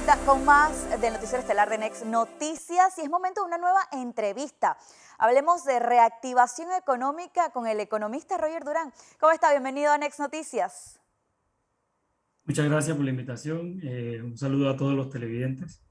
vuelta con más del noticiero estelar de Next Noticias y es momento de una nueva entrevista. Hablemos de reactivación económica con el economista Roger Durán. ¿Cómo está? Bienvenido a Next Noticias. Muchas gracias por la invitación. Un saludo a todos los televidentes.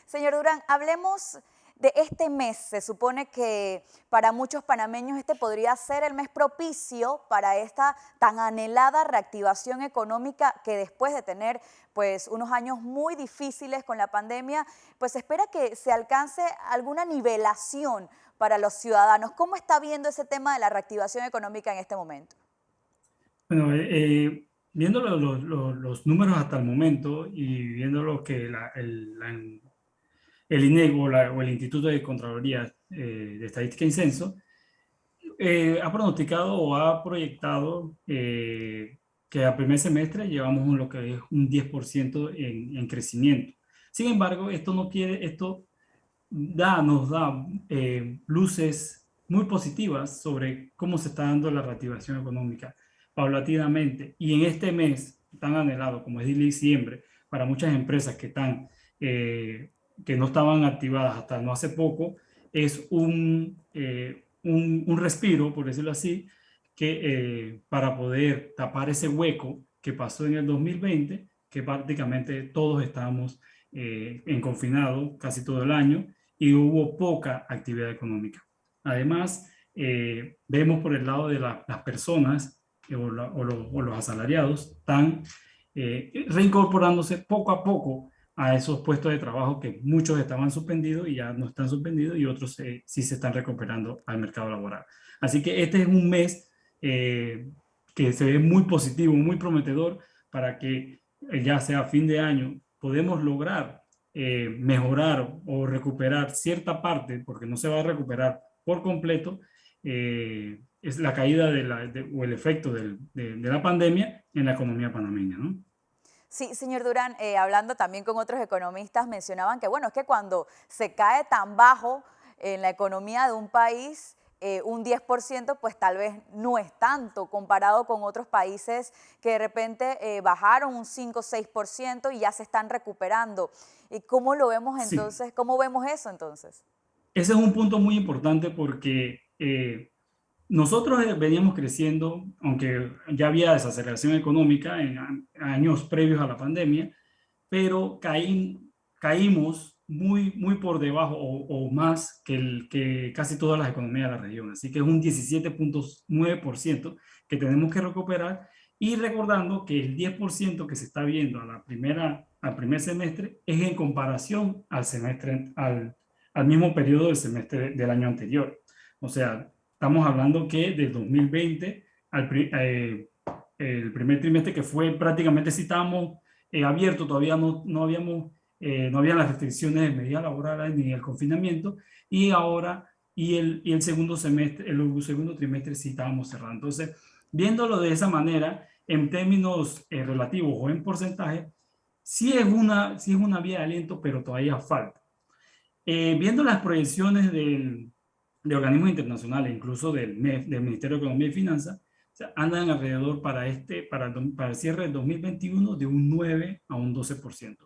Señor Durán, hablemos de este mes. Se supone que para muchos panameños este podría ser el mes propicio para esta tan anhelada reactivación económica que después de tener pues unos años muy difíciles con la pandemia, pues se espera que se alcance alguna nivelación para los ciudadanos. ¿Cómo está viendo ese tema de la reactivación económica en este momento? Bueno, viendo los números hasta el momento y viendo lo que el INEGO o el Instituto de Contraloría de Estadística y Censo ha pronosticado o ha proyectado que al primer semestre llevamos lo que es un 10% en crecimiento. Sin embargo, esto nos da luces muy positivas sobre cómo se está dando la reactivación económica paulatinamente. Y en este mes tan anhelado como es diciembre, para muchas empresas que no estaban activadas hasta no hace poco, es un respiro, por decirlo así, para poder tapar ese hueco que pasó en el 2020, que prácticamente todos estábamos en confinado casi todo el año y hubo poca actividad económica. Además, vemos por el lado de las personas o los asalariados están reincorporándose poco a poco a esos puestos de trabajo que muchos estaban suspendidos y ya no están suspendidos y otros sí se están recuperando al mercado laboral. Así que este es un mes que se ve muy positivo, muy prometedor para que ya sea fin de año podemos lograr mejorar o recuperar cierta parte, porque no se va a recuperar por completo, es la caída o el efecto de la pandemia en la economía panameña, ¿no? Sí, señor Durán, hablando también con otros economistas, mencionaban que, bueno, es que cuando se cae tan bajo en la economía de un país, un 10%, pues tal vez no es tanto comparado con otros países que de repente bajaron un 5 o 6% y ya se están recuperando. ¿Y cómo lo vemos Sí, entonces? ¿Cómo vemos eso entonces? ese es un punto muy importante porque nosotros veníamos creciendo, aunque ya había desaceleración económica en años previos a la pandemia, pero caímos muy por debajo o más que casi todas las economías de la región. Así que es un 17,9% que tenemos que recuperar y recordando que el 10% que se está viendo al primer semestre es en comparación al mismo periodo del semestre del año anterior. O sea, estamos hablando que del 2020 el primer trimestre que fue prácticamente si estábamos abierto, todavía no había las restricciones de medidas laborales ni el confinamiento, y ahora, el segundo semestre, el segundo trimestre sí estábamos cerrando. Entonces, viéndolo de esa manera, en términos relativos o en porcentaje, sí es una vía de aliento, pero todavía falta. Viendo las proyecciones de organismos internacionales, incluso del Ministerio de Economía y Finanzas, o sea, andan alrededor para el cierre del 2021 de un 9 a un 12%.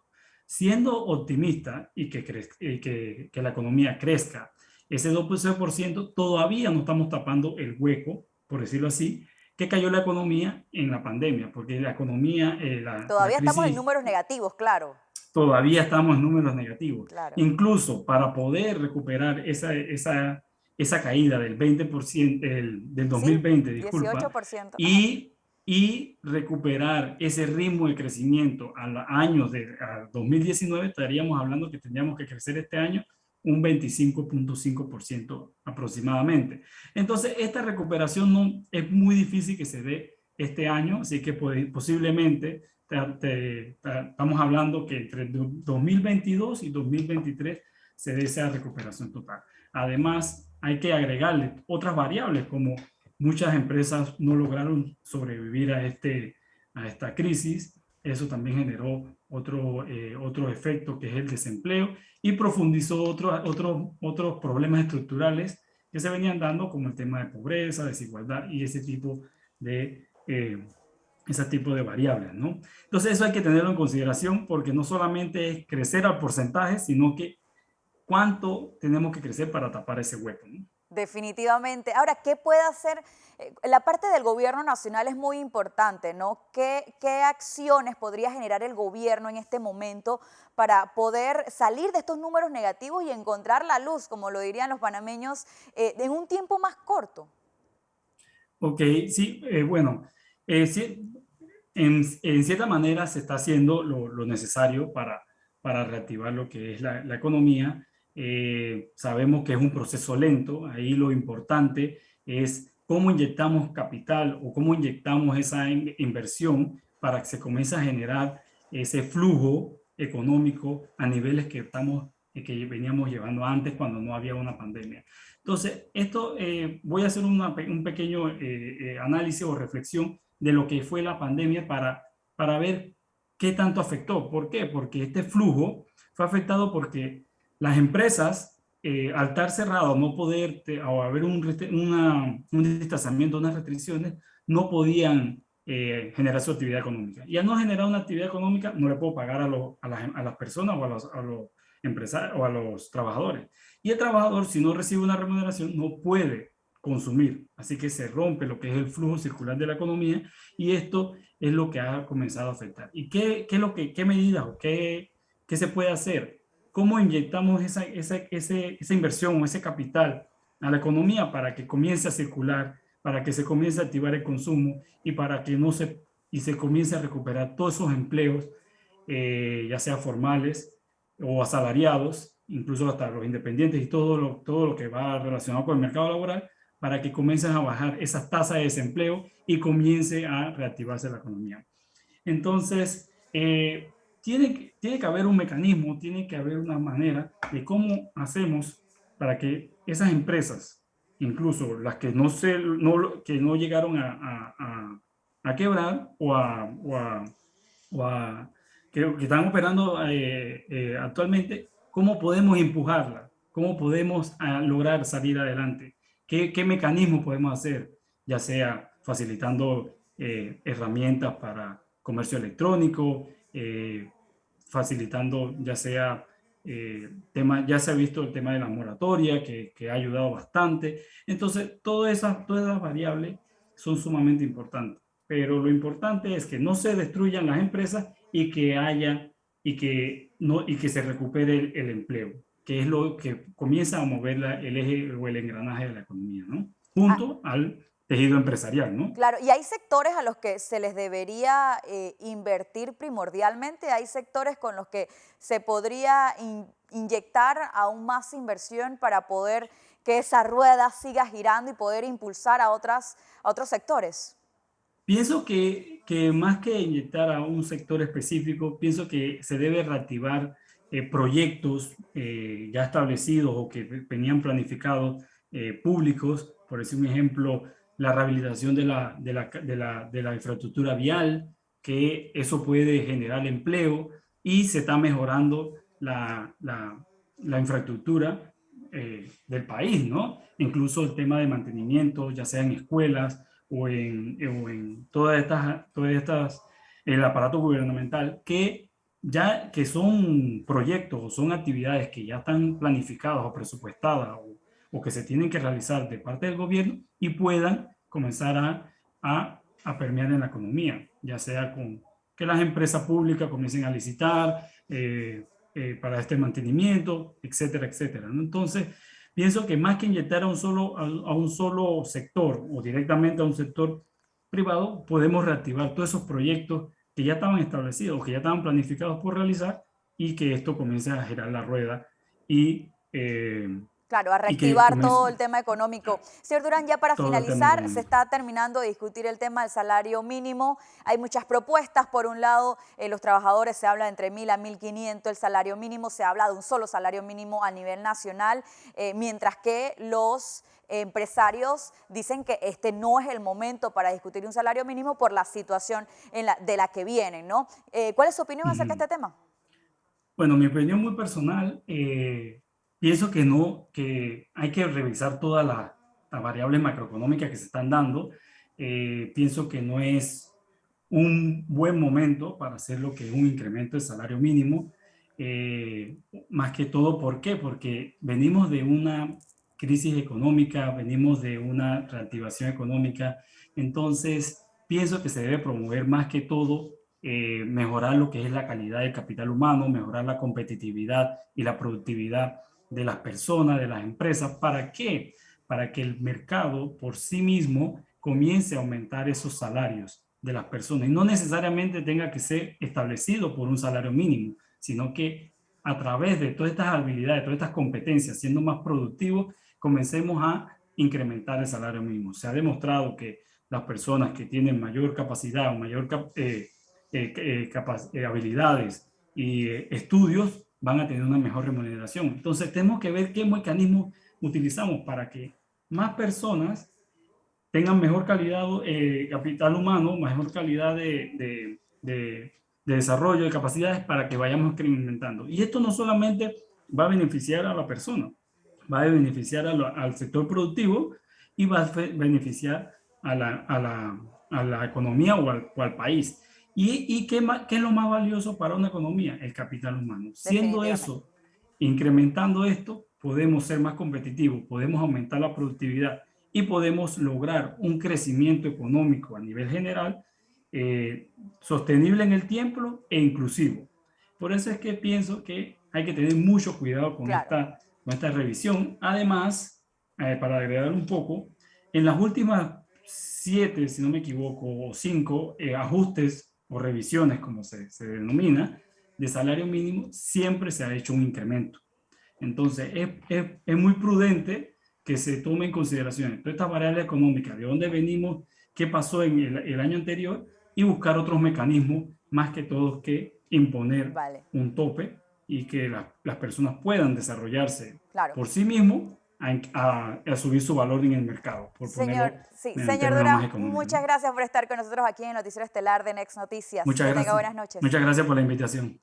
Siendo optimista y que la economía crezca ese 12%, todavía no estamos tapando el hueco, por decirlo así, que cayó la economía en la pandemia, porque la economía, la Todavía estamos en crisis números negativos, claro, todavía estamos en números negativos. claro. Incluso para poder recuperar esa caída del 20%, del Sí, 2020, disculpa, 18%. Ajá. y recuperar ese ritmo de crecimiento a 2019, estaríamos hablando que tendríamos que crecer este año un 25,5% aproximadamente. Entonces, esta recuperación no, es muy difícil que se dé este año, así que posiblemente estamos hablando que entre 2022 y 2023 se dé esa recuperación total. Además, hay que agregarle otras variables como muchas empresas no lograron sobrevivir a esta crisis. Eso también generó otro efecto que es el desempleo y profundizó otros problemas estructurales que se venían dando como el tema de pobreza, desigualdad y ese tipo de ese tipo de variables, ¿no? Entonces eso hay que tenerlo en consideración porque no solamente es crecer al porcentaje, sino que cuánto tenemos que crecer para tapar ese hueco, ¿no? Definitivamente. Ahora, ¿qué puede hacer? La parte del gobierno nacional es muy importante, ¿no? ¿Qué acciones podría generar el gobierno en este momento para poder salir de estos números negativos y encontrar la luz, como lo dirían los panameños, en un tiempo más corto? Ok, sí, bueno, sí, en cierta manera se está haciendo lo necesario para reactivar lo que es la economía. Sabemos que es un proceso lento, ahí lo importante es cómo inyectamos capital o cómo inyectamos esa inversión para que se comience a generar ese flujo económico a niveles que veníamos llevando antes cuando no había una pandemia. Entonces, esto voy a hacer un pequeño análisis o reflexión de lo que fue la pandemia para ver qué tanto afectó. ¿Por qué? Porque este flujo fue afectado porque las empresas, al estar cerradas, no poder, o haber un distanciamiento, unas restricciones, no podían generar su actividad económica. Y al no generar una actividad económica, no le puedo pagar a las personas o a los empresarios o a los trabajadores. Y el trabajador, si no recibe una remuneración, no puede consumir. Así que se rompe lo que es el flujo circular de la economía y esto es lo que ha comenzado a afectar. ¿Y qué medidas o qué se puede hacer? ¿Cómo inyectamos esa inversión o ese capital a la economía para que comience a circular, para que se comience a activar el consumo y para que no se, y se comience a recuperar todos esos empleos, ya sea formales o asalariados, incluso hasta los independientes y todo lo que va relacionado con el mercado laboral, para que comiencen a bajar esas tasas de desempleo y comience a reactivarse la economía. Entonces, tiene que haber un mecanismo, tiene que haber una manera de cómo hacemos para que esas empresas, incluso las que que no llegaron a quebrar o a que están operando actualmente, ¿cómo podemos empujarla? ¿Cómo podemos lograr salir adelante? ¿Qué mecanismos podemos hacer? Ya sea facilitando herramientas para comercio electrónico, facilitando ya sea ya se ha visto el tema de la moratoria que ha ayudado bastante. Entonces, todas esas variables son sumamente importantes, pero lo importante es que no se destruyan las empresas y que haya y que se recupere el empleo, que es lo que comienza a mover el eje o el engranaje de la economía, ¿no? Ah, Junto al tejido empresarial, ¿no? claro, y hay sectores a los que se les debería invertir primordialmente, hay sectores con los que se podría inyectar aún más inversión para poder que esa rueda siga girando y poder impulsar a otros sectores. Pienso que más que inyectar a un sector específico, pienso que se debe reactivar proyectos ya establecidos o que venían planificados públicos, por decir un ejemplo, la rehabilitación de la infraestructura vial, que eso puede generar empleo y se está mejorando la infraestructura del país, ¿no? Incluso el tema de mantenimiento, ya sea en escuelas, o en todas estas, el aparato gubernamental, que son proyectos o son actividades que ya están planificadas o presupuestadas o que se tienen que realizar de parte del gobierno y puedan comenzar a permear en la economía, ya sea con que las empresas públicas comiencen a licitar para este mantenimiento, etcétera, etcétera, ¿no? Entonces, pienso que más que inyectar a un solo sector o directamente a un sector privado, podemos reactivar todos esos proyectos que ya estaban establecidos, que ya estaban planificados por realizar y que esto comience a girar la rueda y, eh, Claro, a y que reactivar todo comience el tema económico. Señor Durán, ya para todo el tema finalizar, se económico. está terminando de discutir el tema del salario mínimo. Hay muchas propuestas. Por un lado, los trabajadores se habla de entre 1.000 a 1.500 el salario mínimo. Se habla de un solo salario mínimo a nivel nacional, mientras que los empresarios dicen que este no es el momento para discutir un salario mínimo por la situación de la que vienen, ¿no? ¿Cuál es su opinión acerca de Ujú. este tema? Bueno, mi opinión muy personal, pienso que no, que hay que revisar todas las variables macroeconómicas que se están dando. Pienso que no es un buen momento para hacer lo que es un incremento del salario mínimo. Más que todo, ¿por qué? Porque venimos de una crisis económica, venimos de una reactivación económica, entonces pienso que se debe promover más que todo mejorar lo que es la calidad del capital humano, mejorar la competitividad y la productividad de las personas, de las empresas. ¿Para qué? Para que el mercado por sí mismo comience a aumentar esos salarios de las personas. Y no necesariamente tenga que ser establecido por un salario mínimo, sino que a través de todas estas habilidades, todas estas competencias, siendo más productivos, comencemos a incrementar el salario mínimo. Se ha demostrado que las personas que tienen mayor capacidad o mayor habilidades y estudios van a tener una mejor remuneración. Entonces tenemos que ver qué mecanismos utilizamos para que más personas tengan mejor calidad capital humano, mejor calidad de desarrollo de capacidades para que vayamos incrementando. Y esto no solamente va a beneficiar a la persona, va a beneficiar al sector productivo y va a beneficiar a la economía o al país. ¿Y qué es lo más valioso para una economía? El capital humano. Siendo Definitivamente. eso, incrementando esto, podemos ser más competitivos, podemos aumentar la productividad y podemos lograr un crecimiento económico a nivel general sostenible en el tiempo e inclusivo. Por eso es que pienso que hay que tener mucho cuidado Claro. con esta revisión. Además, para agregar un poco, en las últimas 7, si no me equivoco, o 5 ajustes o revisiones, como se denomina, de salario mínimo, siempre se ha hecho un incremento. Entonces, es muy prudente que se tome en consideración todas estas variables económicas, de dónde venimos, qué pasó en el año anterior y buscar otros mecanismos más que todos que imponer Vale. un tope y que las personas puedan desarrollarse Claro. por sí mismos a subir su valor en el mercado, por Señor, ponerlo sí, en señor términos más Durán, económicos, muchas ¿no? gracias por estar con nosotros aquí en el Noticiero Estelar de Next Noticias. Muchas Que tenga gracias. buenas noches. Muchas gracias por la invitación.